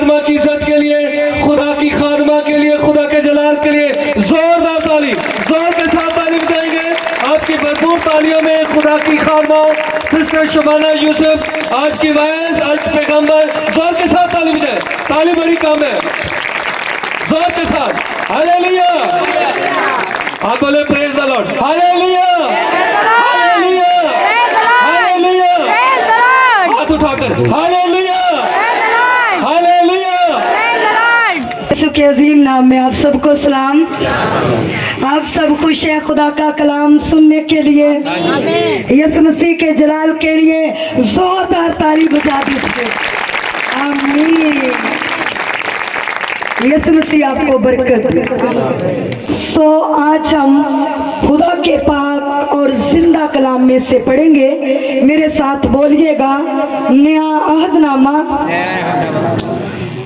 खादमा की इज्जत के लिए, खुदा की खादमा के लिए, खुदा के जलाल के लिए जोरदार ताली, जोर के साथ ताली बजाएंगे। आपकी भरपूर तालियों में खुदा की खादमा सिस्टर शबाना यूसुफ, आज की वाइस, आज पैगंबर, जोर के साथ ताली बजाए। ताली बड़ी कम है, जोर के साथ। हालेलुया, आप बोले praise the Lord. Hallelujah, hallelujah, hallelujah, हाथ उठाकर हालेलुया, हालेलुया। यीशु के अजीम नाम में आप सबको सलाम। आप सब खुश हैं खुदा का कलाम सुनने के लिए, यीशु मसीह के जलाल के लिए जोरदार ताली बजा दीजिए। आमीन। यीशु मसीह आपको बरकत। आज हम खुदा के पाक और जिंदा कलाम में से पढ़ेंगे। मेरे साथ बोलिएगा, नया अहदनामा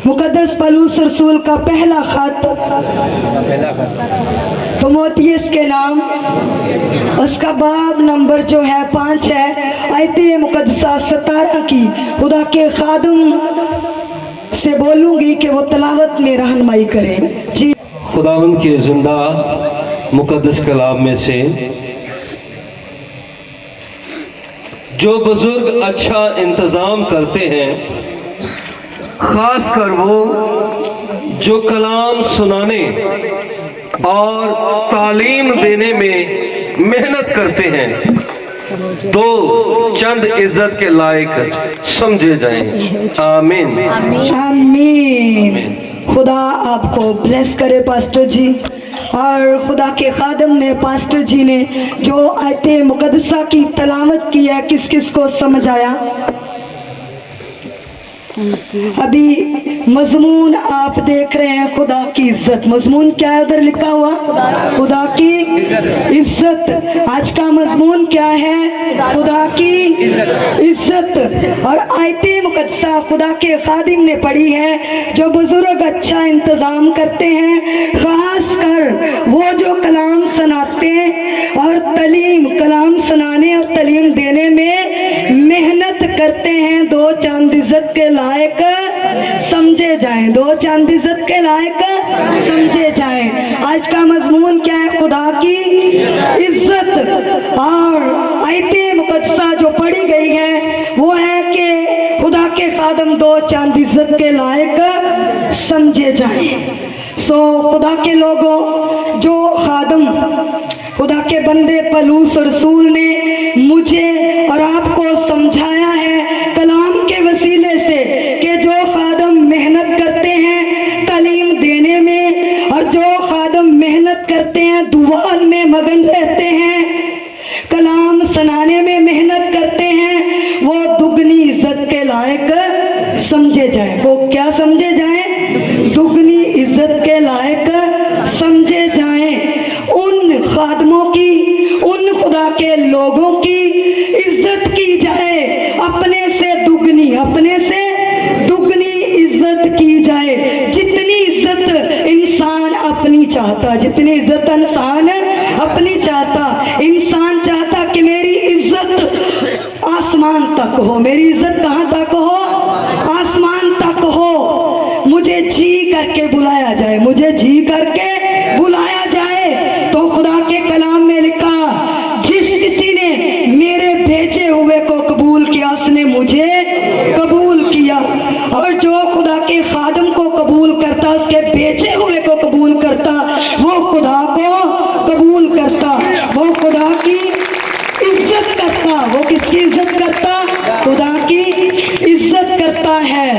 मुकद्दस पौलुस रसूल का पहला खत तीमुथियुस के नाम, उसका बाब नंबर जो है 5 है, आयते मुकद्दसा 17 की खुदा के खादम से बोलूंगी कि वो तलावत में रहनुमाई करें। जी, खुदावंद के जिंदा मुकद्दस कलाम में से जो बुजुर्ग अच्छा इंतज़ाम करते हैं, खास कर वो जो कलाम सुनाने और तालीम देने में मेहनत करते हैं, दो चंद इज्जत के लायक समझे जाएं। आमीन, आमीन। खुदा आपको ब्लेस करे पास्टर जी। और खुदा के खादम ने, पास्टर जी ने जो आयते मुकद्दसा की तलावत की है, किस किस को समझ आया? अभी मजमून आप देख रहे हैं, खुदा की इज्जत। मजमून क्या है उधर लिखा हुआ? खुदा की इज्जत। आज का मजमून क्या है? खुदा की इज्जत। और आयते मुकद्दसा खुदा के खादिम ने पढ़ी है, जो बुजुर्ग अच्छा इंतजाम करते हैं, खास कर वो जो कलाम सुनाते और तलीम, कलाम सुनाने और तलीम देने में मेहनत करते हैं, दो चांद इज्जत के लायक समझे जाएं। दो चांद इज्जत के लायक समझे जाएं। आज का मजमून क्या है? खुदा की इज्जत। और आयते मुकद्दसा जो पढ़ी गई है वो है कि खुदा के खादम दो चांद इज्जत के लायक समझे जाएं। खुदा के लोगों, जो खादम, खुदा के बंदे पौलुस रसूल ने मुझे और आपको समझाया है कलाम के वसीले से कि जो खादम मेहनत करते हैं तालीम देने में, और जो खादम मेहनत करते हैं, दुआल में मगन रहते हैं, कलाम सुनाने में मेहनत करते हैं, वो दुगनी इज्जत के लायक समझे जाए। वो क्या समझे जाए? दुगनी इज्जत के लायक समझे जाएं। उन खादमों की, उन खुदा के लोगों की इज्जत की जाए, अपने से दुगनी, अपने से दुगनी इज्जत की जाए। जितनी इज्जत इंसान अपनी चाहता, जितनी इज्जत इंसान अपनी चाहता, इंसान चाहता कि मेरी इज्जत आसमान तक हो। मेरी इज्जत कहाँ तक हो? आसमान तक हो। मुझे जी करके बुलाया जाए, मुझे जी करके बुलाया जाए। तो खुदा के कलाम में लिखा, जिस किसी ने मेरे भेजे हुए को कबूल किया, उसने मुझे कबूल किया। और जो खुदा के खादम को कबूल करता, उसके भेजे हुए को कबूल करता, वो खुदा को कबूल करता, वो खुदा की इज्जत करता। वो किसकी इज्जत करता? खुदा की इज्जत करता है।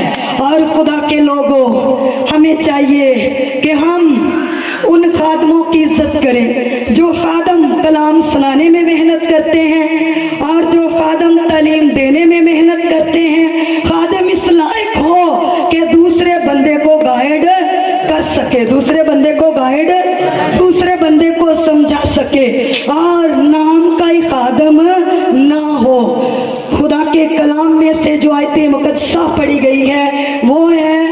और खुदा के लोगों, हमें चाहिए कि हम उन खादमों की इज्जत करें जो खादम कलाम सुनाने में मेहनत करते हैं और जो खादम तालीम देने में मेहनत करते हैं। खादम इस लायक हो कि दूसरे बंदे को गाइड कर सके, दूसरे बंदे को गाइड, दूसरे बंदे को समझा सके, और नाम का ही खादम ना हो। खुदा के कलाम में से जो आयते मुकद्दसा पढ़ी गई है वो है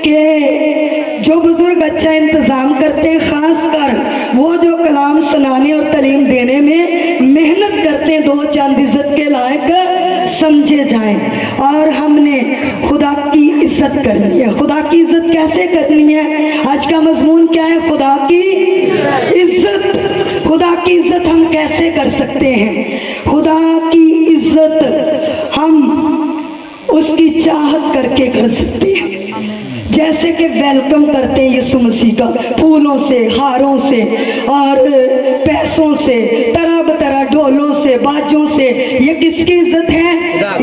कि जो बुजुर्ग अच्छा इंतजाम करते हैं, खास कर वो जो कलाम सुनाने और तालीम देने में मेहनत करते हैं, दो चांद इज्जत के लायक समझे जाएं। और हमने खुदा की इज्जत करनी है। खुदा की इज्जत कैसे करनी है? आज का मजमून क्या है? खुदा की इज्जत। खुदा की इज्जत हम कैसे कर सकते हैं? खुदा की इज्जत हम उसकी चाहत करके कर सकते हैं। जैसे कि वेलकम करते हैं यीशु मसीह का फूलों से, हारों से और पैसों से, तरह बतरह ढोलों से, बाजों से। ये किसकी इज्जत है?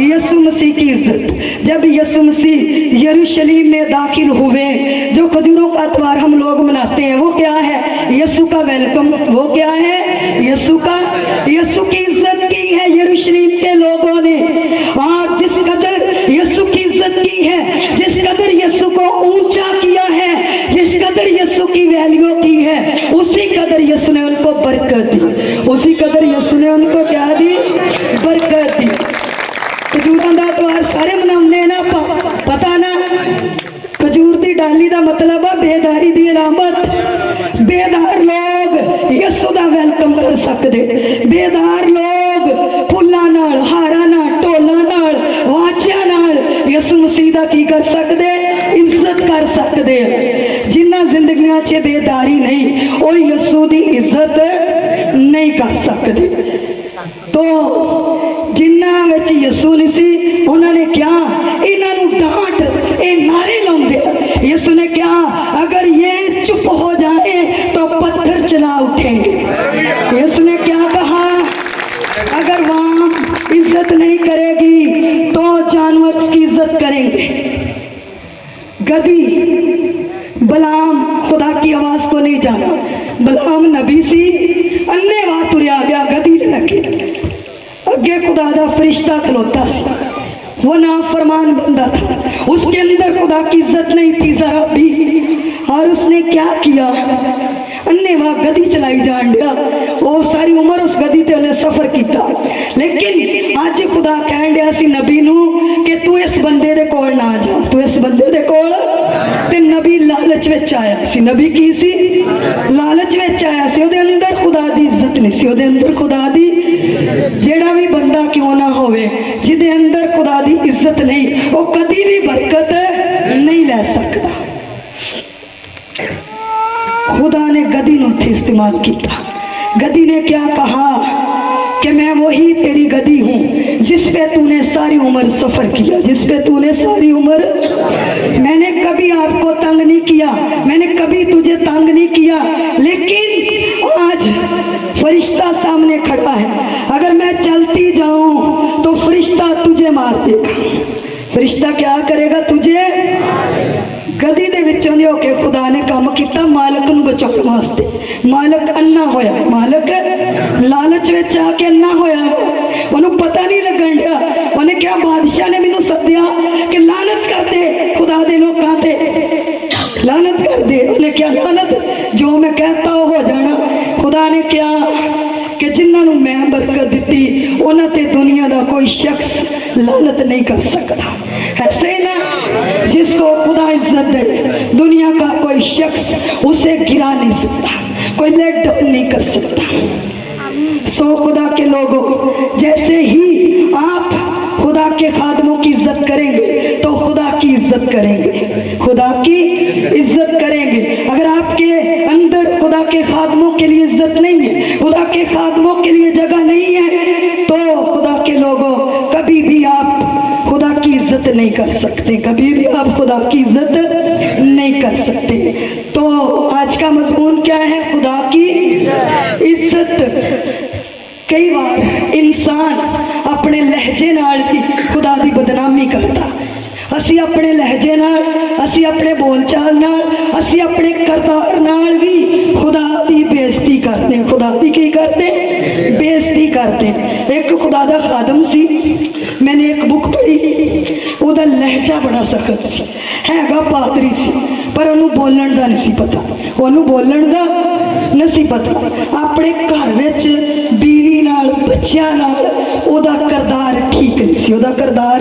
यीशु मसीह की इज्जत। जब यीशु मसीह यरूशलेम में दाखिल हुए, जो खजूरों का त्योहार हम लोग मनाते हैं, वो क्या है? यीशु का वेलकम। वो क्या है? यीशु की इज्जत की है यरूशलेम के लोगों ने। और जिस कदर यीशु की इज्जत की है, जिस कदर यीशु को ऊंचा किया है, जिस कदर यीशु की वैल्यू की है, उसी कदर यीशु ने उनको बरकत दी। उसी कदर यीशु ने उनको क्या दी? बरकत दी। खजूरां दा त्योहार सारे मनाउंदे ना, पता ना? खजूर दी डाली दा मतलब है बेदारी दी अलामत। बेदार लोग यीशु दा वेलकम कर सकते। बेदार लोग फुल्लां नाल, हारां नाल, ढोलां नाल, वाचियां नाल यीशु मसीह दा की कर सकते? इज्जत कर सकते। जिन्ना जिंदगियां च बेदारी नहीं, वो यीशु दी इज्जत नहीं कर सकते। तो जिन्ना विच यीशु नहीं सी, उन्होंने क्या? इन्हां नूं डांट, ये नारे लाउंदे। यीशु ने क्या? अगर ये चुप हो जाए तो पत्थर चला उठेंगे। यीशु ने क्या कहा? अगर वाम इज्जत नहीं करेगी तो जानवर उसकी इज्जत करेंगे। गधी, बलाम खुदा की आवाज को नहीं जाना। बलाम नबी सी, अन्ने बात तुरया गया गधी लेके। अगे खुदा दा फरिश्ता खलोता सी, वो नाफरमान बंदा था, उसके अंदर खुदा की इज्जत नहीं थी जरा भी। और उसने क्या किया? अन्ने वहां गधी चलाई जान दिया। वो सारी उम्र उस गधी ते उन्हें सफर किया। लेकिन आज खुदा कहन दिया सी नबी नू कि तू इस बंदे दे कोल ना जा, तू इस बंदे दे कोल। ते नबी लालच विच आया सी। नबी की सी? लालच विच आया सी। ओदे अंदर खुदा दी इज्जत नहीं सी। ओदे अंदर खुदा दी, जेड़ा भी बंदा क्यों ना होवे, जिदे अंदर खुदा दी इज्जत नहीं, वो कदी भी बरकत नहीं ले सकता। खुदा ने गधी ने उत्थे इस्तेमाल किया। गधी ने क्या कहा कि मैं वही तेरी गधी हूँ जिस पे तूने सारी उम्र सफर किया, जिस पे तूने सारी उम्र। मैंने कभी आपको तंग नहीं किया, मैंने कभी तुझे तंग नहीं किया, लेकिन आज फरिश्ता सामने खड़ा है। अगर मैं चलती जाऊं तो फरिश्ता तुझे मार देगा। फरिश्ता क्या करेगा? तुझे। गधी दे विचों दे होके खुदा ने काम किया मालक नूं बचाउण वास्ते। मालक अन्ना होया, मालक लालच विच आके अन्ना होया। उन्होंने पता नहीं लगन दिया। उन्हें क्या? बादशाह ने मैनू सद्या कि लानत कर दे खुदा दे लोकां ते, लानत कर दे। उन्हें क्या? लानत, जो मैं कहता हो जाना। खुदा ने क्या कि जिन्होंने मैं बरकत दी उन्होंने ते दुनिया का कोई शख्स लानत नहीं कर सकता। ऐसे ना, जिसको खुदा इज्जत दे दुनिया का कोई शख्स उसे गिरा नहीं सकता, कोई लेट डाउन नहीं कर सकता। सो खुदा के लोगों, जैसे ही आप खुदा के खादमों की इज्जत करेंगे तो खुदा की इज्जत करेंगे, खुदा की इज्जत करेंगे। अगर आपके अंदर खुदा के खादमों के लिए इज्जत नहीं है, खुदा के खादमों के लिए जगह नहीं है, तो खुदा के लोगों कभी भी आप खुदा की इज्जत नहीं कर सकते, कभी भी आप खुदा की इज्जत नहीं कर सकते। तो आज का मजमून क्या है? खुदा की इज्जत। कई बार इंसान अपने लहजे नाल भी खुदा की बदनामी करता। असी अपने लहजे नाल, असी अपने बोलचाल नाल, असी अपने करतार नाल भी खुदा की बेइज्जती करते। खुदा की की करते? बेइज्जती करते। एक खुदा दा खादम सी, मैंने एक बुक पढ़ी, उहदा लहजा बड़ा सख्त सी, हैगा पादरी सी, पर उन्होंने बोलण दा नहीं सी पता, उन्होंने बोलण दा नहीं सी पता। अपने घर विच बीवी नाल, बच्चियां नाल उहदा करदार ठीक नहीं सी, उहदा करदार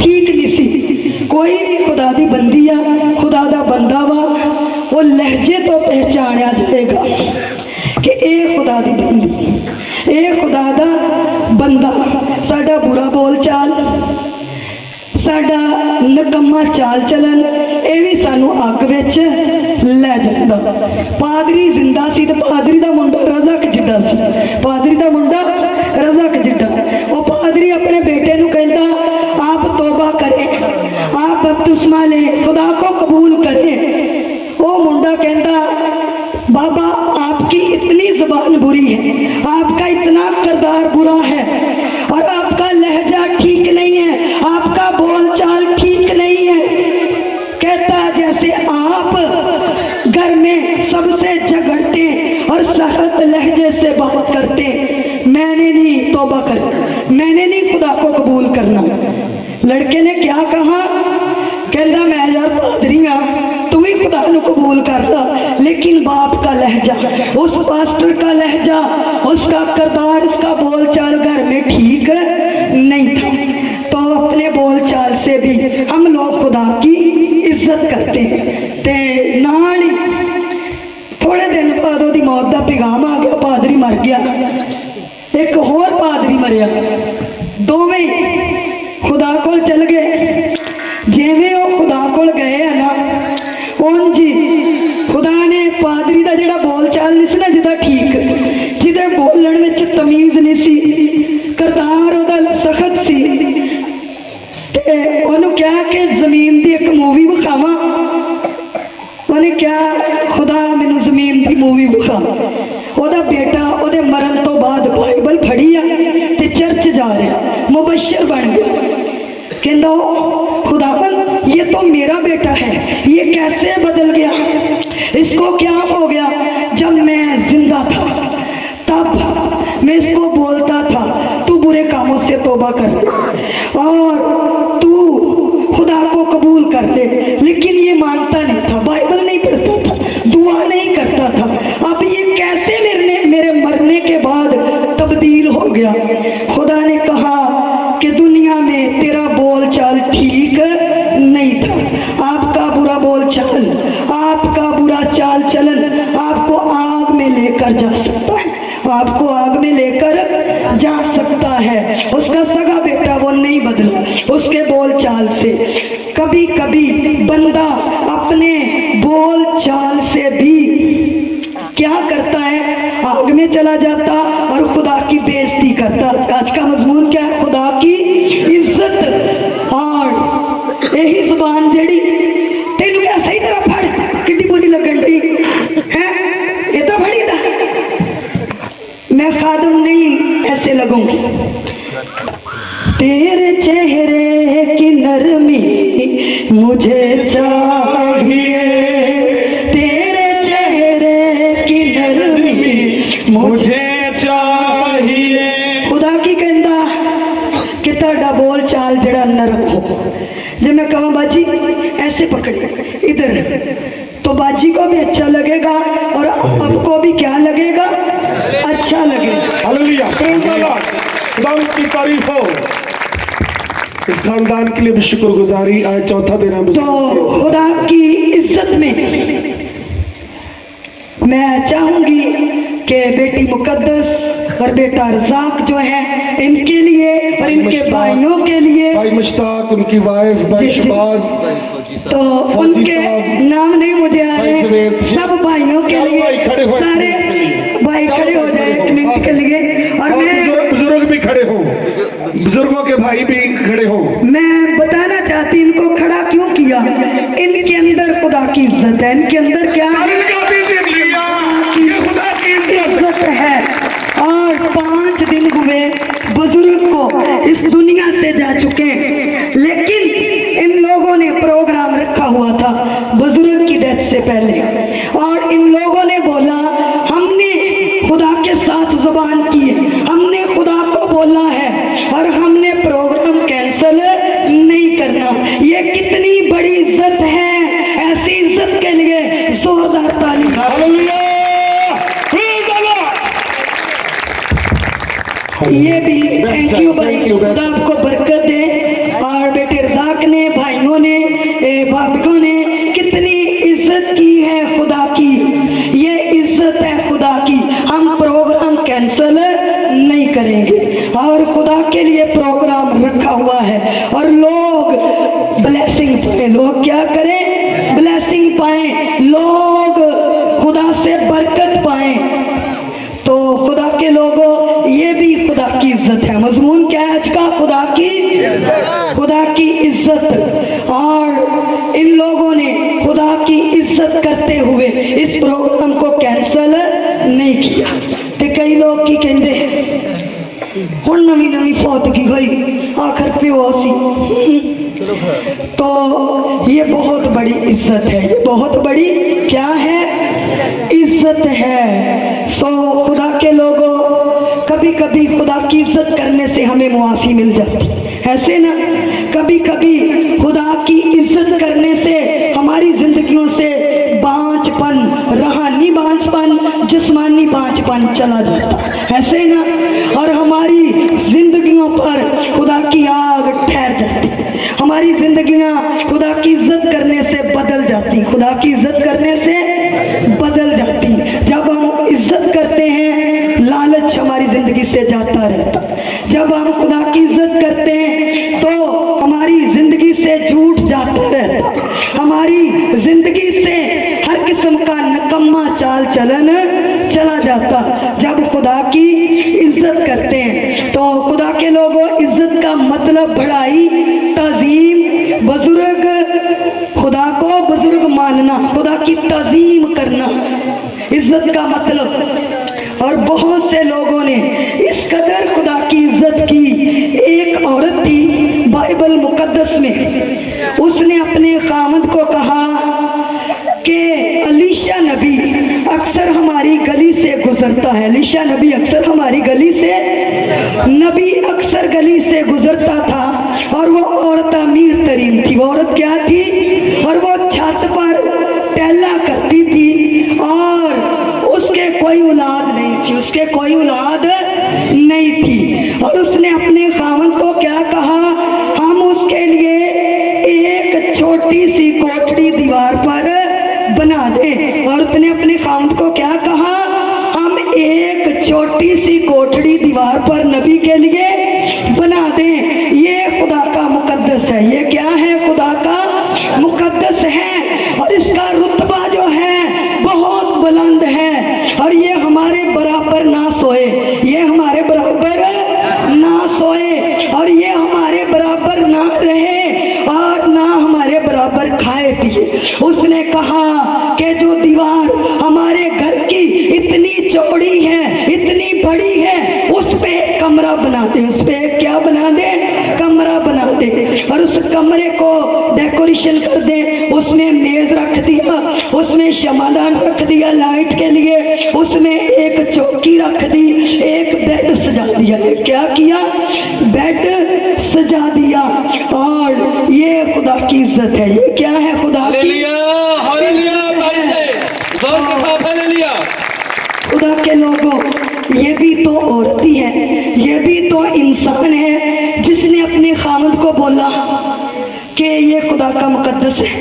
ठीक नहीं सी। कोई भी खुदा दी बंदी आ, खुदा दा बंदा वा, वो लहजे तो पहचानिया जाएगा कि ये खुदा दी बंदी, ये खुदा दा बंदा। साडा बुरा बोल चाल, साडा नकम्मा चाल चलन ये भी सानू अग विच लै जांदा। पादरी जिंदा सी ते पादरी दा मुंडा रज़क जिड्डा सी, पादरी दा मुंडा रज़क जिड्डा। वो पादरी अपने बेटे नू कहंदा आप तौबा करें, आप बपतिस्मा ले, खुदा को कबूल करें। वो मुंडा कहंदा बाबा आपकी इतनी ज़बान बुरी है, आपका इतना किरदार बुरा है और आपका लहजा ठीक नहीं है, आपका बोल चाल ठीक नहीं है। कहता जैसे आप घर में सबसे झगड़ते और सख्त लहजे से बात करते, मैंने नहीं तौबा कर, मैंने नहीं खुदा को कबूल करना। लड़के ने क्या कहा, कहता मैं यार पादरी हाँ, तू भी खुदा को कबूल कर ला, लेकिन बाप का लहजा, उस पास्टर का लहजा, उसका किरदार, उसका बोल चाल घर में ठीक नहीं था। तो अपने बोल चाल से भी हम लोग खुदा की इज्जत करते हैं। ते नाल ही थोड़े दिन बाद उसकी मौत का पैगाम आ गया, पादरी मर गया, एक होर पादरी मरिया, दोवें खुदा को चल गए। जिवें वो खुदा को गए है ना, उंज खुदा ने पादरी का जिहड़ा बोल चाल नहीं सी ना जिदा ठीक, जिदे बोलण विच तमीज़ नहीं सी, किरदार उहदा सख्त सी, ते उहनूं क्या कि जमीन की एक मूवी विखावां। उन्हें क्या खुदा मैनूं जमीन की मूवी विखा। ओहदा बेटा ओहदे मरण तो बाद बाइबल फड़ी आ ते चर्च जा रहा, मुबशर बन गया। कहता खुदावन ये तो मेरा बेटा है, ये कैसे बदल गया, इसको क्या हो गया। जब मैं जिंदा था तब मैं इसको बोलता था तू बुरे कामों से तौबा कर और तू खुदा को कबूल कर ले, लेकिन ये मानता नहीं था, बाइबल नहीं पढ़ता था, दुआ नहीं करता था। अब ये कैसे मेरे मरने के बाद तब्दील हो गया। खुदा ने कहा कि दुनिया में तेरा बोल चाल ठीक नहीं था, आपका बुरा बोल चाल, आपका बुरा चाल चलन आपको आग में लेकर जा सकता है, आपको आग में लेकर जा सकता है। उसका सगा बेटा वो नहीं बदला उसके बोल चाल से। कभी कभी बंदा अपने बोल चाल से भी क्या करता है, आग में चला जाता और खुदा की बेइज्जती करता। आज का मजमून क्या है, खुदा की इज्जत। और यही जुबान जड़ी तेन क्या सही तरह फड़ कि बुरी लगन डी है, ये तो फड़ी था, मैं खादम नहीं ऐसे लगूंगी। तेरे चेहरे की नरमी मुझे चाहिए, तेरे चेहरे की नरमी मुझे चाहिए। खुदा की कहता कि तेरा बोल चाल जड़ा नरम हो। जब मैं कहूँ बाजी ऐसे पकड़े इधर, तो बाजी को भी अच्छा लगेगा और आपको भी क्या लगेगा, अच्छा लगेगा। हालेलुया, प्रेज़ द लॉर्ड, खुदा की तारीफ हो। इस खानदान के लिए भी शुक्रगुजारी। आज चौथा दिन है। तो खुदा की इज्जत में मैं चाहूंगी कि बेटी मुकद्दस और बेटा रज़ाक जो है इनके लिए और इनके भाइयों के लिए, भाई मुश्ताक, उनकी वाइफ भाई शबाज, तो उनके नाम नहीं मुझे आ रहे, सब भाइयों के लिए, सारे भाई खड़े हो जाए एक मिनट के लिए। और मैं बुजुर्ग भी खड़े हो, बुजुर्गों के भाई भी खड़े हो। मैं बताना चाहती इनको खड़ा क्यों किया, इनके अंदर खुदा की इज्जत है, इनके अंदर क्या इज्जत है। और 5 दिन हुए बुजुर्ग को इस दुनिया से जा चुके, लेकिन इन लोगों ने प्रोग्राम रखा हुआ था बुजुर्ग की डेथ से पहले, और इन लोगों ने बोला हमने खुदा के साथ जुबान की है, हमने खुदा को बोलना है और हमने प्रोग्राम कैंसिल नहीं करना। ये कितनी बड़ी इज्जत है, ऐसी इज्जत के लिए जोरदार ताली। ये भी थैंक यू भाई, खुदा आपको बरकत दे। और बेटे रज़ाक ने, भाइयों ने, भाभियों ने कितनी इज्जत की है खुदा की, ये इज्जत है खुदा की। हम प्रोग्राम कैंसिल नहीं करेंगे और खुदा के लिए प्रोग्राम रखा हुआ है और लोग इज्जत करते हुए इस प्रोग्राम को कैंसल नहीं किया। तो कई लोग की कहते हुण नवी नवी फौतगी हुई आखिर प्यो सी, तो ये बहुत बड़ी इज्जत है, ये बहुत बड़ी क्या है, इज्जत है। सो खुदा के लोगों, कभी कभी खुदा की इज्जत करने से हमें मुआफ़ी मिल जाती, ऐसे ना। कभी कभी खुदा की इज्जत करने से हमारी जिंदगियों से बांझपन, रूहानी बांझपन, जिस्मानी बांझपन चला जाता, ऐसे ना। और हमारी जिंदगियों पर खुदा की आग ठहर जाती, हमारी जिंदगियां खुदा की इज्जत करने से बदल जाती, खुदा की इज्जत करने से बदल जाती। जब हम इज्जत करते हैं, लालच हमारी जिंदगी से जाता रहता। जब हम खुदा की इज्जत करते हैं तो हमारी जिंदगी से झूठ जाता रहता, हमारी जिंदगी से हर किस्म का नकम्मा चाल चलन चला जाता। जब खुदा की इज्जत करते हैं तो खुदा के लोगों, इज्जत का मतलब बड़ाई, ताजीम, बुजुर्ग, खुदा को बुजुर्ग मानना, खुदा की ताजीम करना, इज्जत का मतलब। और बहुत से लोगों ने इस कदर खुदा की इज्जत की। एक औरत थी बाइबल मुकद्दस में, उसने अपने खामद को कहा कि अलीशा नबी अक्सर हमारी गली से गुजरता है। अलीशा नबी अक्सर हमारी गली से, नबी अक्सर गली से गुजरता था। और वो औरत अमीर तरीन थी। वो औरत क्या थी? और वो छत पर टहला करती थी और उसके कोई औलाद नहीं थी, उसके कोई औलाद नहीं थी। और उसने अपने खामद को क्या कहा? हम उसके लिए एक छोटी सी कोठड़ी दीवार पर बना दे। औरत ने अपने खामद को क्या कहा? हम एक छोटी सी कोठड़ी दीवार पर नबी के लिए बना दें। ये खुदा का मुकद्दस है। ये क्या है? खुदा का मुकद्दस है। और इसका रुतबा जो है बहुत बुलंद है। और ये हमारे बराबर ना सोए, ये हमारे बराबर ना सोए, और ये हमारे बराबर ना रहे, और ना हमारे बराबर खाए पिए। उसने कहा कि जो दीवार हमारे घर की इतनी चौड़ी है, इतनी बड़ी है, उस पे एक कमरा बना दे। उस पे एक क्या बना दे? कमरा बना दे। और उस कमरे को डेकोरेशन कर दे। उसमें मेज रख दिया, उसमें शमादान रख दिया लाइट के लिए, उसमें एक चौकी रख दी, एक बेड सजा दिया। क्या किया? बेड सजा दिया। और ये खुदा की इज्जत है। ये क्या है? खुदा की खुदा के लोगों, ये भी तो औरत ही है, ये भी तो इंसान है जिसने अपने खामद को बोला कि ये खुदा का मुकद्दस है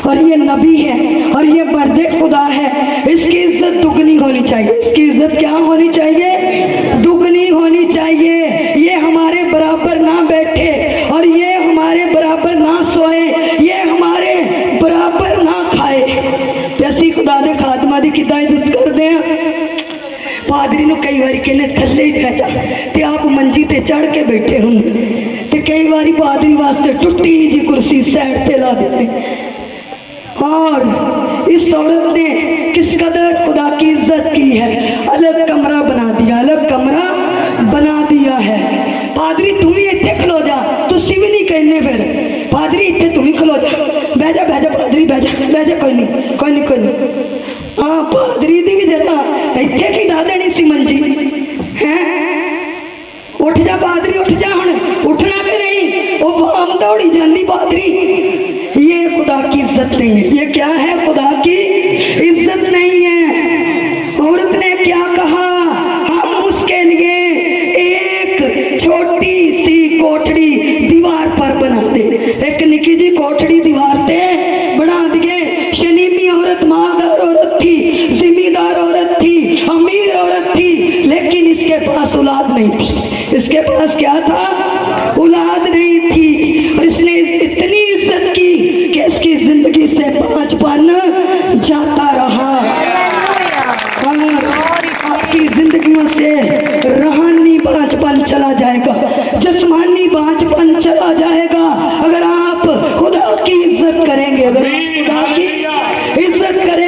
और ये नबी है और ये मर्द खुदा है। इसकी इज्जत दुगनी होनी चाहिए। इसकी इज्जत क्या होनी चाहिए? दुगनी होनी चाहिए। ये हमारे बराबर ना बैठे और ये हमारे बराबर ना सोए, ये हमारे बराबर ना खाए। जैसी खुदा दे खादमा दी कितना इज्जत करते हैं। पादरी ने कई बार कहने थले ही बह जा, ते आप मंजी ते चढ़ के बैठे होंगे, ते कई बार पादरी वास्ते टुट्टी जी कुर्सी साइड पे ला देते। और इस औरत ने किस कदर खुदा की इज्जत की है। अलग कमरा बना दिया, अलग कमरा बना दिया है। पादरी तुम ही इतने खलो जा, तुसी भी नहीं कहने फिर पादरी इतने तुम ही खलो जा, बह जा बह जा पादरी बह जा बह जा, कोई नहीं कोई नहीं कोई नहीं। हाँ, पादरी दी भी जरा इतने की डा देनी सी मंजी है। उठ जा पादरी, उठ जा, हुण उठना भी नहीं, वो वाम दौड़ी जाती पादरी। ये खुदा की इज्जत नहीं है। ये क्या है? खुदा की इज्जत नहीं है। औरत ने क्या कहा? हम उसके लिए एक छोटी सी कोठड़ी दीवार पर बना दे। एक निकी जी कोठड़ी दीवार पे बना दिए। शनीमी औरत, मालदार औरत थी, जिम्मेदार औरत थी, अमीर औरत थी, लेकिन इसके पास औलाद नहीं थी। इसके पास क्या था? औलाद नहीं थी। और इसने इतनी इज्जत की कि इसकी जिंदगी से बांझपन जाता रहा। और आपकी जिंदगियों से रूहानी बांझपन चला जाएगा, जिस्मानी बांझपन चला जाएगा। अगर आप खुदा की इज्जत करेंगे, अगर आप खुदा की इज्जत करेंगे,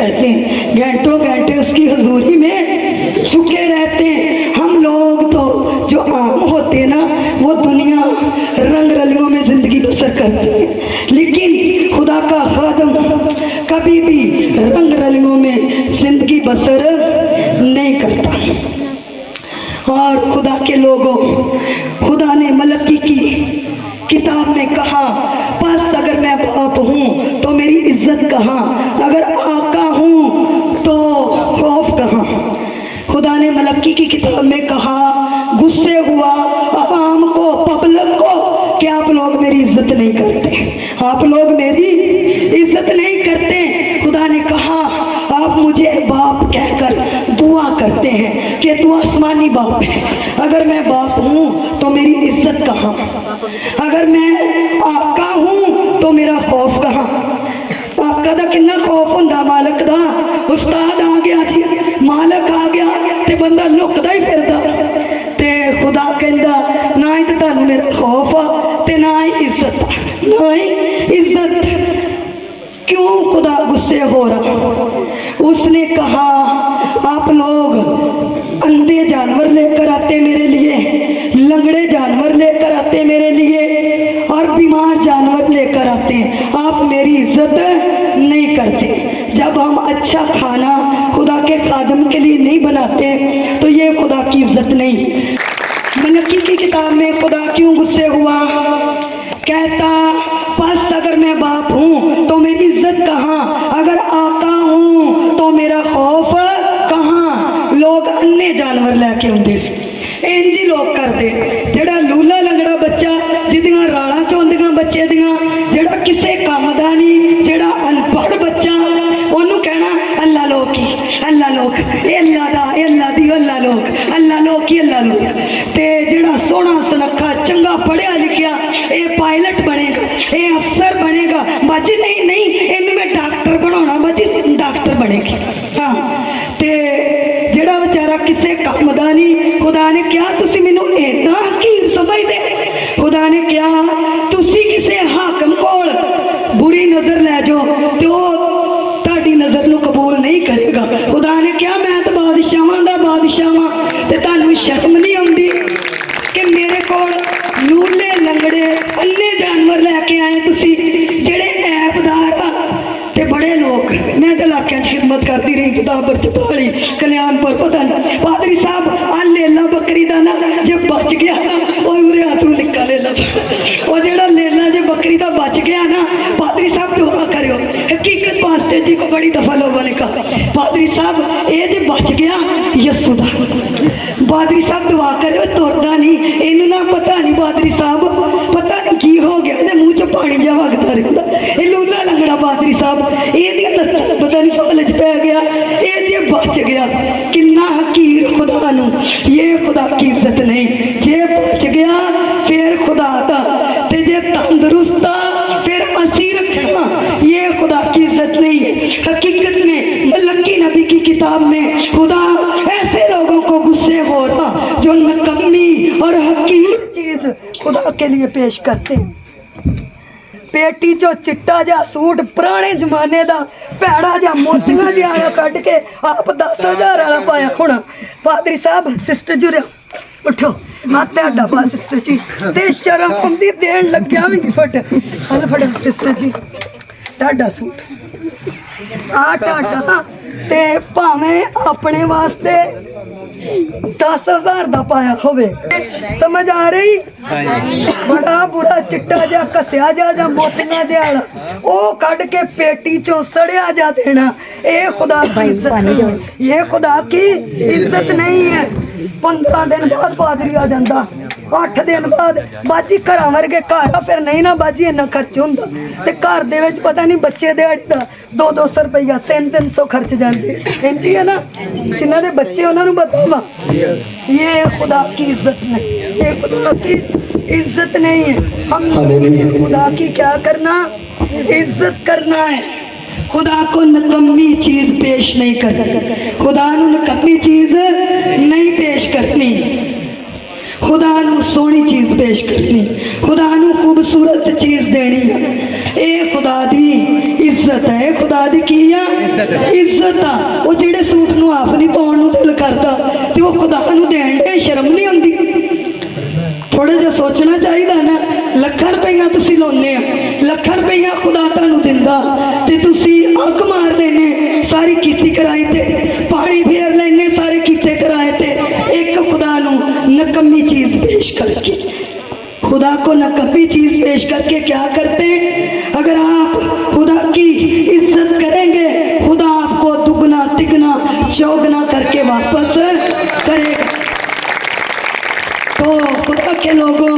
रहते हैं, घंटों घंटे उसकी हजूरी में झुके रहते हैं। हम लोग तो जो आम होते हैं ना, वो दुनिया रंग रलियों में ज़िंदगी बसर करते हैं, लेकिन खुदा का खादम कभी भी रंग रलियों में ज़िंदगी बसर नहीं करता। और खुदा के लोगों, खुदा ने मलकी की किताब में कहा, बस अगर मैं बाप हूँ तो मेरी इज्जत कहाँ, अगर आका हूँ तो खौफ कहाँ। खुदा ने मलकी की किताब में कहा, गुस्से हुआ आवाम को, पब्लिक को, कि आप लोग मेरी इज्जत नहीं करते, आप लोग मेरी इज्जत नहीं करते। खुदा ने कहा, आप मुझे बाप कहकर दुआ करते हैं कि तू आसमानी बाप है, अगर मैं बाप हूँ तो मेरी इज्जत कहाँ, अगर मैं आका हूँ तो मेरा खौफ कहाँ। आका दा कितना खौफ होंदा, मालक दा। उस्ताद आ गया जी, मालक आ गया ते बंदा लुकदा ही फिरदा, ते खुदा कहंदा ना ही ते तुहानू मेरा खौफ आ ते ना ही इज्जत आ, ना ही इज्जत। क्यों खुदा गुस्से हो रहा? उसने कहा, आप लोग अंधे जानवर लेकर आते मेरे लिए, लंगड़े जानवर लेकर आते मेरे लिए, और बीमार जानवर लेकर आते, आप मेरी इज्जत नहीं करते। जब हम अच्छा खाना खुदा के खादम के लिए नहीं बनाते तो ये खुदा की इज्जत नहीं। मलकी की किताब में खुदा क्यों गुस्से हुआ? कहता, बस अगर मैं बाप हूँ तो मेरी इज्जत कहाँ, अगर आका हूँ तो मेरा खौफ कहाँ। लोग अन्य जानवर लैके आते इंज ही लोग करते, जेड़ा लूला लंगड़ा बच्चा जिदियां राला चौंदियां बच्चे दियां, जेड़ा किसे काम दा नहीं, जेड़ा अनपढ़ बच्चा, ओनू कहना अल्लाह लोक ही, अल्लाह लोक, ए अल्लाह दा, ए अल्लाह दी, अल्लाह लोक, अल्लाह लोक ही, अल्लाह लोक। ते जेड़ा सोहना सुनखा चंगा पढ़िया लिखिया, ए पायलट बनेगा, ए अफसर बनेगा, बाजी नहीं नहीं इन्हू मैं डॉक्टर बनाना, बाजी डॉक्टर बनेगी। हाँ, ते जेड़ा बेचारा किसे काम दा नहीं, खुदा ने क्या तुसी मैनू इतना हकीर समझदे? खुदा ने क्या तुसी किसे हाकम कोल बुरी नजर लै जाओ तो ताड़ी नजर नू कबूल नहीं करेगा। खुदा ने क्या मैं तो बादशाहां दा बादशाह हां ते तानू शर्म नहीं आउंदी कि मेरे कोल लूले लंगड़े अन्ने जानवर लैके आए तुसी, जेड़े ऐबदार आ ते बड़े लोग। मैं तो इलाकों खिदमत करती रही, किताबर चपाली कल्याणपुर, पता नहीं पादरी साहब आ लेला बकरी का ना जो बच गया, उरे हाथ में निका लेला, और जो लेला जो बकरी का बच गया ना, पादरी साहब दुआ करो। हकीकत पास्टर जी को बड़ी दफा लोगों ने कहा, पादरी साहब ये जो बच गया यस्सु दा, पादरी साहब दुआ करो, तुरदा नहीं, इनू ना पता नहीं पादरी साहब पता नहीं की हो गया, ये मुँह च पानी जा वगदा रहता, ये लूला लंगड़ा पादरी साहब, ये पता नहीं फालच पै गया, ये बच गया। किन्ना हकीर खुदा नू, ये खुदा की इज्जत नहीं। जे बच गया फिर खुदा दा, ते जे तंदुरुस्त फिर असी रखना, ये खुदा की इज्जत नहीं है। हकीकत में मलकी नबी की किताब में खुदा ऐसे लोगों को गुस्से हो रहा जो नकम्मी और हकीर चीज खुदा के लिए पेश करते हैं। पेटी चो चिट्टा जा सूट पुराने जमाने का भैड़ा जा मोतियां जिहा कट के आप 10,000 वाला पाया होना। पादरी साहब सिस्टर जी उठो, हाथ ढाडा पा सिस्टर जी, ते शर्म आउंदी देन लग्या भी फट, हल फट सिस्टर जी ढाडा सूट आ ढाडा, ते भावें अपने वास्ते 10,000 दा पाया होवे, समझ आ रही? बड़ा बुरा चिट्टा जा कसिया जा मोतियां जा ओ कट के पेटी चो सड़िया जा देना, ये खुदा की इज्जत नहीं, ये खुदा की इज्जत नहीं है। 15 दिन बाद पादरी आ जाता, 8 दिन बाद बाजी घर वर्गे घर, फिर नहीं ना बाजी इन्ना खर्च होंदा, ते घर दे विच पता नहीं बच्चे दिहाड़ी दा 200 रुपया 300 खर्च जाते, इंज ही है ना, जिन्हां दे बच्चे उन्हां नूं पता वा। ये खुदा की इज्जत नहीं, ये खुदा की इज्जत नहीं है। हम खुदा की क्या करना, इज्जत करना है। खुदा को नकम्मी चीज पेश नहीं करनी, खुदा नूं नकम्मी चीज नहीं पेश करनी, खुदा नूं सोहनी चीज पेश करनी, खुदा नूं खूबसूरत चीज देनी है। ये खुदा दी इज्जत इज्जत है खुदा दी की आ इज्जत आ वो जेड़े सूट नूं आप नहीं पाउण नूं दिल करदा ते वो खुदा नूं देण दे शर्म नहीं आउंदी थोड़ा जिहा सोचना चाहिए ना ਲੱਖਾਂ रुपया तुसीं लाउने ਲੱਖਾਂ रुपया खुदा तुहानूं दिंदा ते तुसीं अग मार देने सारी कीती कराए ते पानी फेर लेने सारे कीते कराए ते एक खुदा नूं नकम्मी चीज पेश करके खुदा को नकम्मी चीज पेश करके क्या करते हैं अगर आप खुदा की इज्जत करेंगे खुदा आपको दुगना तिगना चौगना करके वापस करेगा तो खुदा के लोगों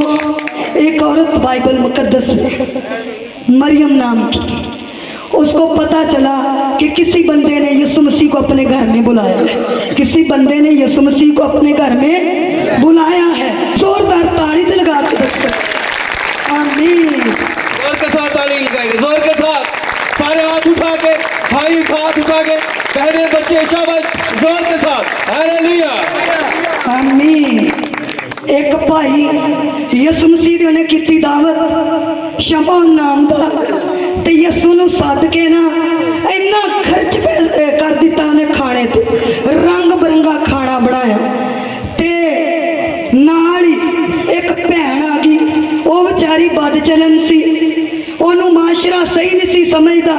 एक औरत बाइबल मुकद्दस में मरियम नाम की उसको पता चला कि किसी बंदे ने यीशु मसीह को अपने घर में बुलाया है किसी बंदे ने यीशु मसीह को अपने घर में बुलाया है जोरदार ताली तो लगा के देख सकते आमीन जोर के साथ ताली लगाएंगे जोर के साथ सारे हाथ उठा के भाई हाथ उठा के बहने बच्चे शाबाश जोर के साथ हालेलुया आमीन एक भाई यीशु मसीह ने की दावत शमौन नाम का ते यीशु नूं सद के ना इन्ना खर्च कर दिता उन्हें खाने ते रंग बिरंगा खाना बनाया ते नाल ही एक भैन आ गई वो बेचारी बद चलन सी ओनू माशरा सही नहीं सी समझदा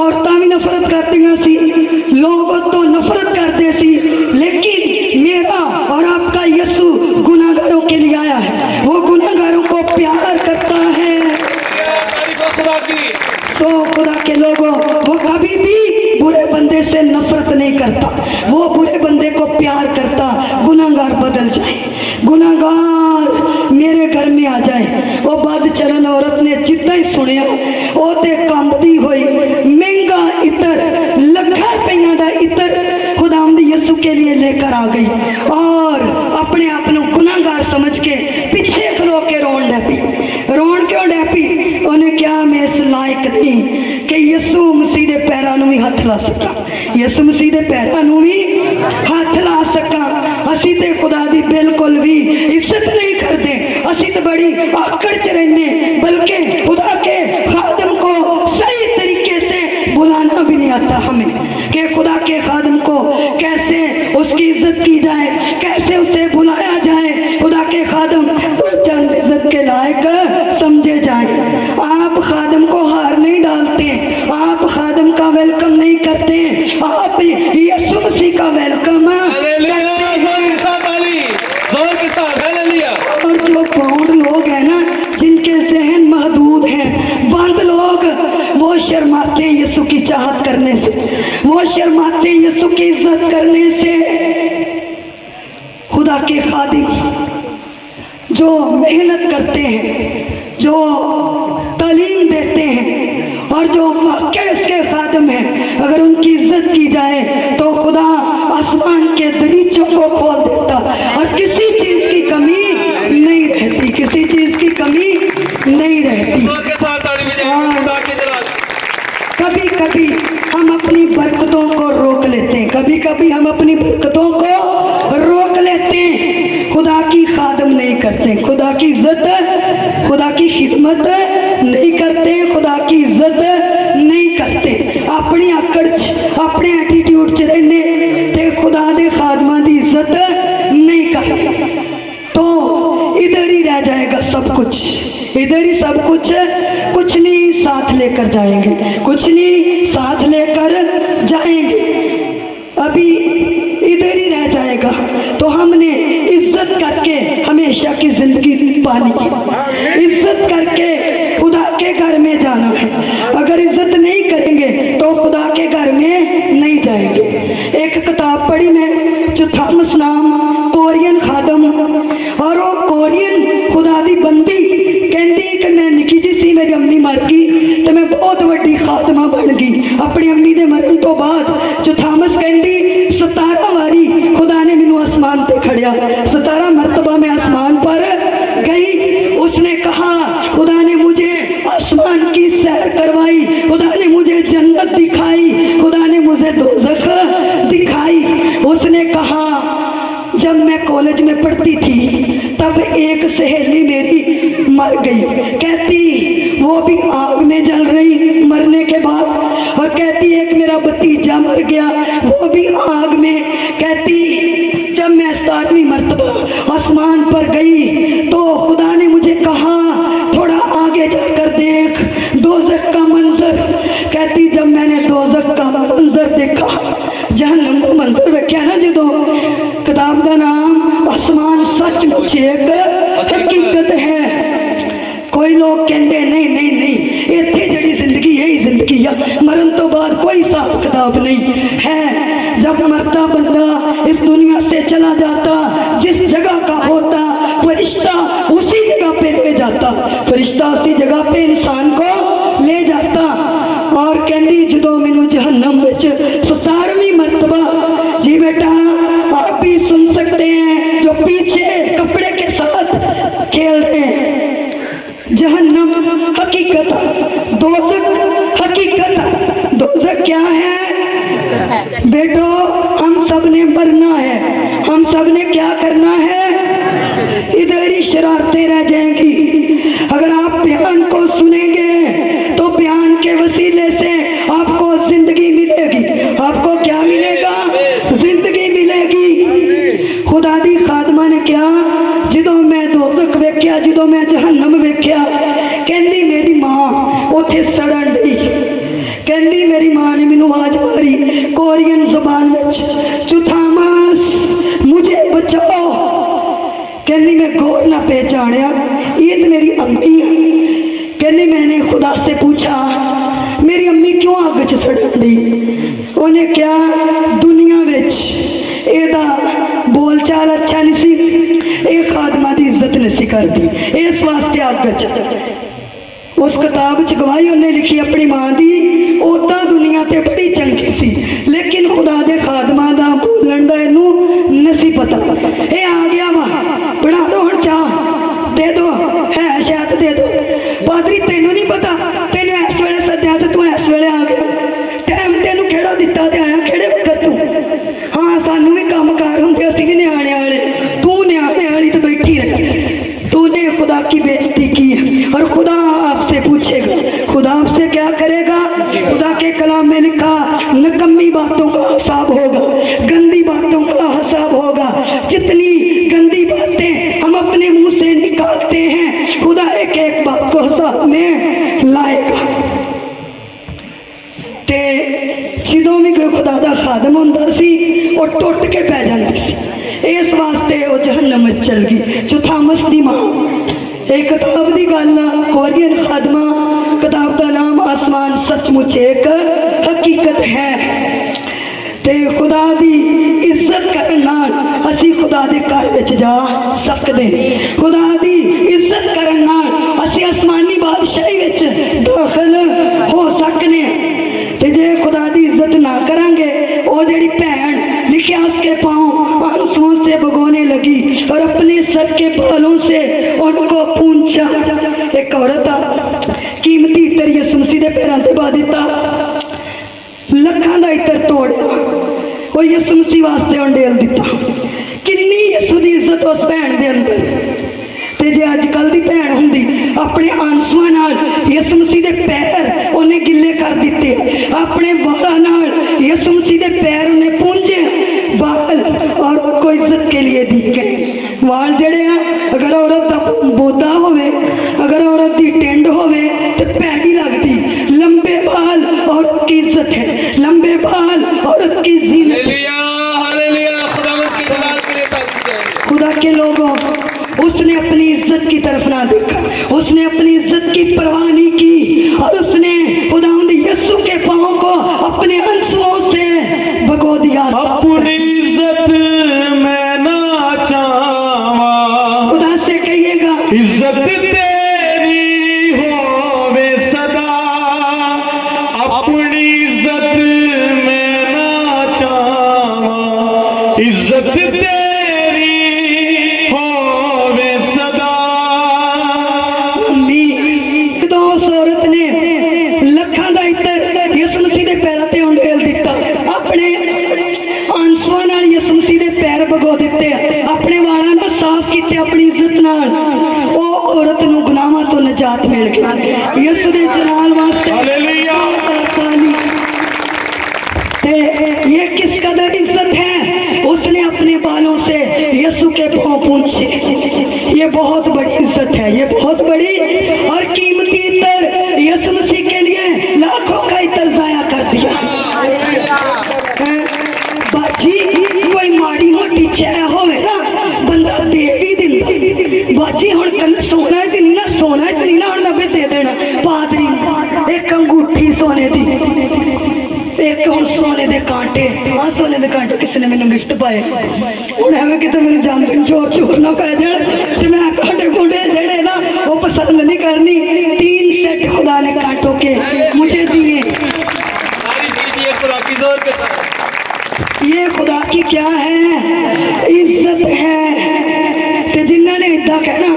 औरतां भी नफरत करदियां सी लोग तो नफरत करते सी लेकिन मेरा और आपका यीशु गुनाहगारों के लिए आया है वो गुनाहगारों को प्यार करता है सो खुदा के लोगों वो कभी भी बुरे बंदे से नफरत नहीं करता वो बुरे बंदे को प्यार करता गुनाहगार बदल जाए गुनाहगार मेरे घर में आ जाए वो बद चलन औरत ने जितना ही सुनिया वो ते कंबदी हुई महंगा इतर लाखों रुपया का इतर खुदावंद यीशु के लिए लेकर आ गई और अपने आप को गुनाहगार समझ के पीछे खलो के रोन डैपी रोन क्यों डैपी उन्हें क्या मैं इस लायक नहीं कि यीशु मसीह के पैरों में भी हाथ ला सका यीशु मसीह के पैरों में भी हाथ ला सका असी ते खुदा दी बिल्कुल भी इज्जत नहीं करते असी तो बड़ी आकड़ च रहने बल्कि खुदा के खादम को सही तरीके से बुलाना भी नहीं आता हमें कि खुदा के खादम को कैसे उसकी इज्जत की जाए कैसे उसे बुलाया जाए खुदा के खादम तो चंद इज्जत के लायक समझे जाए आप खादम को हार नहीं डालते आप खादम का वेलकम नहीं करते आप यीशु मसीह का वेलकम और जो बाउंड लोग हैं ना जिनके जहन महदूद हैं बंद लोग वो शर्माते हैं यीशु की चाहत करने से वो शर्माते हैं यीशु की इज्जत करने से खुदा के खादिम जो मेहनत करते हैं जो तालीम देते हैं और जो इसके खादम हैं अगर उनकी इज्जत की जाए तो खुदा आसमान के दरीचों को खोल देता और किसी चीज की कमी नहीं रहती किसी चीज की कमी नहीं रहती कभी कभी हम अपनी बरकतों को रोक लेते हैं कभी कभी हम अपनी बरकतों को रोक लेते हैं खुदा की खादम नहीं करते खुदा की इज्जत खुदा की खिदमत नहीं करते खुदा की इज्जत नहीं करते अपनी आकड़ अपने एटीट्यूड च रहने ते खुदा दे खादमां दी इज्जत नहीं करते तो इधर ही रह जाएगा सब कुछ इधर ही सब कुछ नहीं साथ लेकर जाएंगे कुछ नहीं साथ लेकर जाएंगे अभी इधर ही रह जाएगा तो हमने इज्जत करके हमेशा की जिंदगी पानी है इज्जत करके खुदा के घर में जाना है अगर इज्जत नहीं करेंगे तो खुदा के घर में नहीं जाएंगे एक किताब पढ़ी मैं थॉमस नाम कोरियन खादम और वो कोरियन खुदा दी बंदी कहती कि मैं निकी जी सी मेरी अम्मी मर गई तो मैं बहुत वड्डी खादमा बन गई अपनी अम्मी के मरण तो बाद जो थॉमस कहती 17 वारी खुदा ने मैनू आसमान पे खड़िया 17 मरतबा में आसमान पर गई उसने कहा खुदा ने मुझे आसमान की सैर करवाई खुदा ने मुझे जन्नत दिखाई खुदा ने मुझे दोज़ख दिखाई उसने कहा जब मैं कॉलेज में पढ़ती थी तब एक सहेली मेरी मर गई कहती वो भी आग में जल रही मरने के बाद मर गया वो भी आग में। कहती जब मैं 17वीं मर्तबा आसमान पर गई तो खुदा ने मुझे कहा थोड़ा आगे जाकर देख दोज़ख का मंजर। कहती जब मैंने दोज़ख का मंजर देखा, जहन्नम का मंजर देखा ना, जो किताब का नाम आसमान सचमुच एक हकीकत है। कोई लोग कहते नहीं नहीं नहीं इतने जड़ी जिंदगी यही जिंदगी है, मरण तो बाद कोई हिसाब किताब नहीं है। जब मरता बंदा इस दुनिया से चला जाता, जिस जगह का होता फरिश्ता उसी जगह पे ले जाता, फरिश्ता उसी जगह पे इंसान को ले जाता। और कहती जो मैनू जहन्नम विच 17वीं मरतबा, जी बेटा आप भी सुन सकते हैं जो पीछे कपड़े के साथ खेल रहे हैं। जहन्नम हकीकत, दोज़ख हकीकत। दोज़ख क्या है बेटो? हम सब ने मरना है, हम सब ने क्या करना है, इधर ही शरारतें रह जाएंगी। अगर आप बयान को सुनेंगे तो बयान के वसीले से आपको जिंदगी मिलेगी। आपको क्या मिलेगा? जिंदगी मिलेगी। खुदा दी खादमा ने क्या, जो मैं दोज़ख वेख्या, जो मैं जहन्नम वेख्या, कहती मेरी मां उथे सड़न दी। कहती मेरी मां ने मैनू आवाज मारी कोरियन जबान में, चुथामस मुझे बचाओ। कहती मैं गौर ना पहचानिया ये तो मेरी अम्मी है। कहती मैंने खुदा से पूछा मेरी अम्मी क्यों आग च सड़न दी? उन्हें क्या दुनिया विच एदा बोल चाल अच्छा नहीं सी, एक खादमा की इज्जत नहीं सी करती, इस वास्ते अग च। उस किताब च गवाही उन्हें लिखी अपनी मां की, उदा दुनिया ते बड़ी चंगी सी, लेकिन खुदा दे खादमा दा बोलन दा इनू नहीं पता। ये आ गया वा बना दो हुण चाह दे दो, है शायद दे दो। पादरी तेनू नहीं पता, तेन इस वेले सद्या तो तू इस वेले आ गया, टाइम तेनू केड़ा दिता ते आया केड़े वक्त तू? हाँ सानू भी काम कार होंगे, असीं भी न्याणे वाले, तू न्याणे वाली तो बैठी रह। तूने खुदा की बेइज्जती की है और खुदा आपसे पूछेगा। खुदा आपसे क्या करेगा? खुदा के कलाम में लिखा नकम्मी बातों का हिसाब होगा, गंदी बातों का हिसाब होगा। जितनी गंदी बातें हम अपने मुंह से निकालते हैं खुदा एक एक बात को हिसाब में लाएगा। ते जो भी कोई खुदा दा खादम होंदा सी वो टुट के पै जांदी सी, इस वास्ते वो जहन्नम में चल गई। चुथामस दी मां, एक किताब की गल, कोरियन खादमा, किताब का नाम आसमान सचमुच एक हकीकत है। ते खुदा दी इज्जत करन नाल असी खुदा दे घर विच जा सकदे, खुदा दी इज्जत करन नाल असी आसमानी बादशाही विच दाखिल हो सकने। ते जे खुदा दी इज्जत ना करांगे, वो जिहड़ी भैन लिखिया उसके पाँव आंसुओं से भगोने लगी और अपने सर के बालों से उनको पूंछा। एक औरत कीमती इत्र यसु मसीह दे पैरां ते पा दिता, लखां दा इत्र तोड़िया, वो यसु मसीह वास्ते उंडेल दिता। किन्नी यसु दी इज्जत उस भैन दे अंदर। ते जे अजकल दी भैन हुंदी अपने आंसुआं नाल यसु मसीह दे पैर उन्हें गिले कर दिते, अपने वालां नाल यसु मसीह दे पैर उन्हें पूंजे, बाल और उनको इज्जत के लिए दिए गए। वाल जड़े हैं, अगर औरत दा बोदा होवे, अगर औरत दी टेंड होवे तो पैड़ी लगती। लंबे बाल औरत की इज्जत है, लंबे बाल औरत की जीनत है। खुदा के लोगों, उसने अपनी इज्जत की तरफ ना देखा, उसने अपनी इज्जत की परवाह नहीं की और उसने खुदावंद यीशु के पांव को अपने आंसुओं से भगो दिया। अपनी इज्जत मैं ना चाहवा, खुदा से कहिएगा इज्जत तेरी होवे सदा। अपनी इज्जत मैं ना चाहवा, इज्जत तेरी होवे सदा। अम्मी तो उस औरत ने लखां दा इत्र यसु मसीह दे पैरां ते उंडेल दिता, अपने आंसुआं नाल यसु मसीह दे पैर भगो दिते, अपने वालां नाल साफ कीते, अपनी इज्जत नाल। ओ औरत नूं गुनाहां तो निजात मिल गई। यसु दे जलाल वास्ते हालेलुया। ते बहुत बड़ी इज्जत है, ये बहुत बड़ी और कीमती इतर यीशु मसीह के लिए लाखों का इतर जाया कर दिया। बाजी कोई माड़ी मोटी चै होवे ना बंदा दे भी दिंदा। बाजी हुण कल सोना ते नहीं ना, सोना ते नहीं ना हुण मैं दे देना पादरी ने एक अंगूठी सोने दी, एक हुण सोने दे कांटे, हाँ सोने दे कांटे किसी ने मैनू गिफ्ट पाए। हुण एवें किते मेरे जानदे चोर चोर ना पै जाण ते मैं कांटे कूंटे जेड़े ना वो पसंद नहीं करनी। 3 सेट खुदा ने कांटों के मुझे दिए। खुदा की जोर के साथ ये खुदा की क्या है, इज्जत है। ते जिन्होंने इदा कहना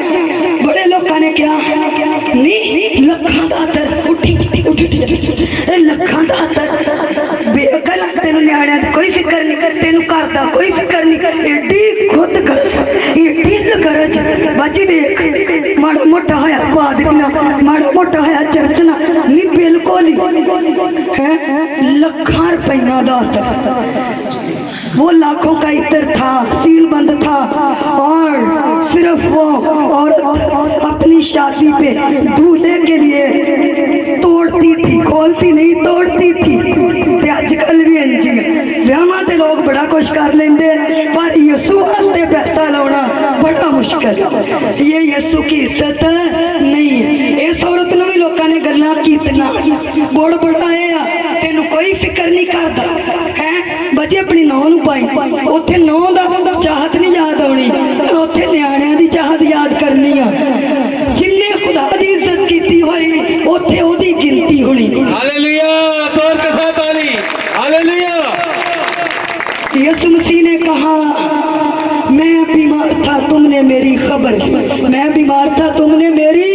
बड़े लोगों ने क्या नहीं लखा दा अतर उठी उठी लखा दा अतर बेअकल तेन न्याणियां दी कोई फिक्र नहीं कर, तेन घर दा कोई फिक्र नहीं, एडी खुद गरज एडी गरज बाजी वेख माड़ा मोटा होया पादरी ना माड़ा मोटा होया चर्च ना नहीं बिल्कुल ही है लखा रुपया दा अतर। वो लाखों का इतर था, सीलबंद था और सिर्फ वो औरत अपनी शादी पे दूल्हे के लिए तोड़ती थी, खोलती नहीं तोड़ती थी। आजकल भी इंज व्याह ते लोग बड़ा कुछ कर लेंदे पर यीशु वास्ते पैसा लाना बड़ा मुश्किल है। ये यीशु की इज्जत नहीं है। इस औरत नूं भी लोगों ने गल्लां कीतियां बुड़ बुड़ाया, तेनू कोई फिक्र नहीं करता है बजे अपनी नौं नूं पाई उत्थे नौं दा चाहत नहीं याद आनी, उत्थे न्याणियां दी चाहत याद करनी आ। जिन्ने खुदा दी इज्जत कीती होई उत्थे ओदी गिनती होनी। हालेलुया, जोर के साथ ताली, हालेलुया। यीशु मसीह ने कहा मैं बीमार था तुमने मेरी खबर ली, मैं बीमार था तुमने मेरी।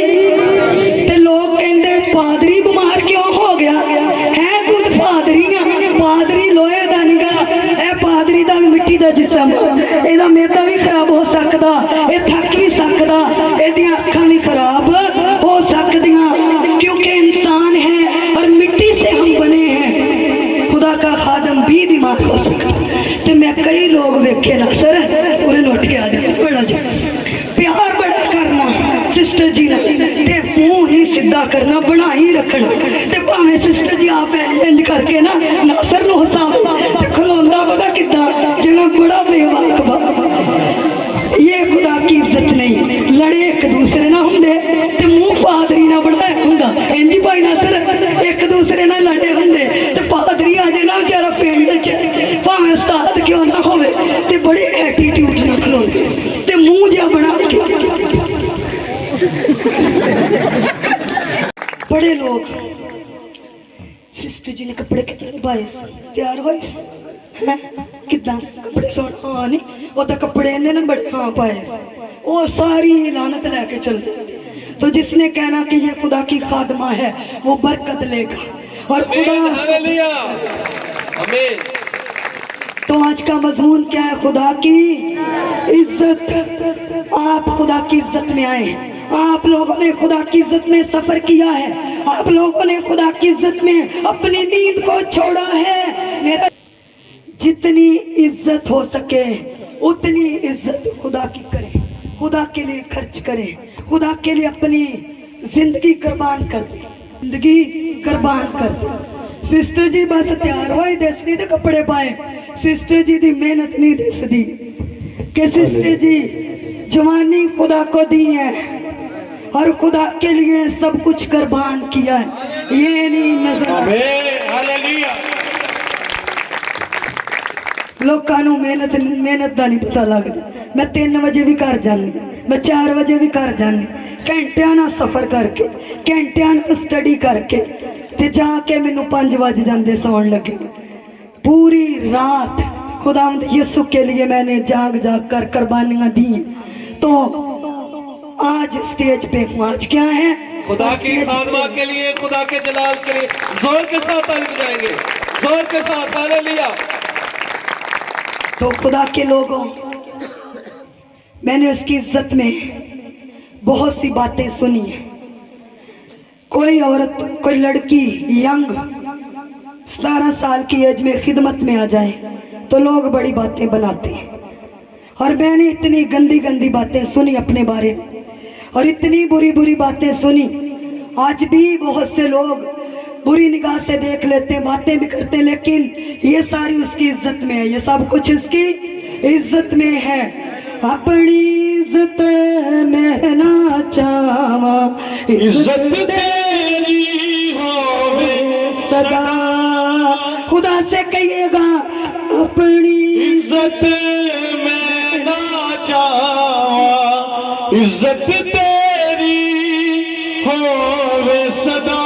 ते लोग कहंदे पादरी बीमार क्यों हो गया है, खुद पादरी पादरी लोहे दा निगा ए पादरी दा भी मिट्टी दा जिस्म, एदा मेदा भी खराब हो सकदा, ए थक भी सकदा, एदियां अखां भी खराब हो सकदियां क्योंकि इंसान है और मिट्टी से हम बने हैं। खुदा का खादम भी बीमार हो सकता। ते मैं कई लोग वेखे ना सर उन्हें लौट के आ जाए बड़ा जी प्यार बड़ा करना सिस्टर जी ना ते मुंह नहीं सीधा करना बना ही रखना ते भावें सिस्टर जी आप इंज करके ना नासर नु हसाओ ते खलोंदा पता किदा जिवें बड़ा बेवाक बा। ये खुदा की इज्जत नहीं, लड़े एक दूसरे ना होंदे ते मुंह पादरी ना बनाया हुंदा इंज भाई नासर एक दूसरे ना लड़े होंदे ते पादरी आ जाए ना बेचारा पिंड च भावें उस्ताद क्यों ना होवे ते बड़े एटीट्यूड ना खलोंदे ते मुंह जिहा बना के बड़े लोग। सिस्टर जी ने कपड़े कितने पाए तैयार होए कितना कपड़े सोने हाँ नहीं वो तो कपड़े इन्हें ना बड़े हाँ पाए वो सारी लानत लेके चलते। तो जिसने कहना कि ये खुदा की खादमा है वो बरकत लेगा और खुदा। तो आज का मजमून क्या है, खुदा की इज्जत। आप खुदा की इज्जत में आए, आप लोगों ने खुदा की इज्जत में सफर किया है, आप लोगों ने खुदा की इज्जत में अपनी नींद को छोड़ा है। मेरा जितनी इज्जत हो सके उतनी इज्जत खुदा की करें, खुदा के लिए खर्च करें, खुदा के लिए अपनी जिंदगी कुर्बान कर दे, जिंदगी कुर्बान कर दे। सिस्टर जी बस तैयार हो दसदी तो कपड़े पाए, सिस्टर जी की मेहनत नहीं दसदी कि सिस्टर जी जवानी खुदा को दी है और खुदा के लिए सब कुछ कुर्बान किया है। ये नहीं नजर लोगों मेहनत का नहीं पता लगता। मैं 3 बजे भी घर जानी, मैं 4 बजे भी घर जानी, घंटिया ना सफर करके घंटिया ना स्टडी करके ते जाके मैनू 5 बज जाते सौन लगे। पूरी रात खुदावंद यीशु के लिए मैंने जाग जाग कर कुर्बानियां दी। तो आज स्टेज पे हूँ, आज क्या है खुदा की खादमा के लिए, खुदा के जलाल के लिए जोर के साथ ताली बजाएंगे, जोर के साथ हालेलुया। तो खुदा के लोगों, मैंने उसकी इज्जत में बहुत सी बातें सुनी है। कोई औरत, कोई लड़की यंग 17 साल की एज में खिदमत में आ जाए तो लोग बड़ी बातें बनाते हैं। और मैंने इतनी गंदी गंदी बातें सुनी अपने बारे में और इतनी बुरी बुरी बातें सुनी। आज भी बहुत से लोग बुरी निगाह से देख लेते हैं, बातें भी करते हैं, लेकिन ये सारी उसकी इज्जत में है, ये सब कुछ उसकी इज्जत में है। अपनी इज्जत में ना चावा, इज्जत तेरी होवे सदा। खुदा से कहिएगा अपनी इज्जत में ना चावा, इज्जत तेरी होवे सदा।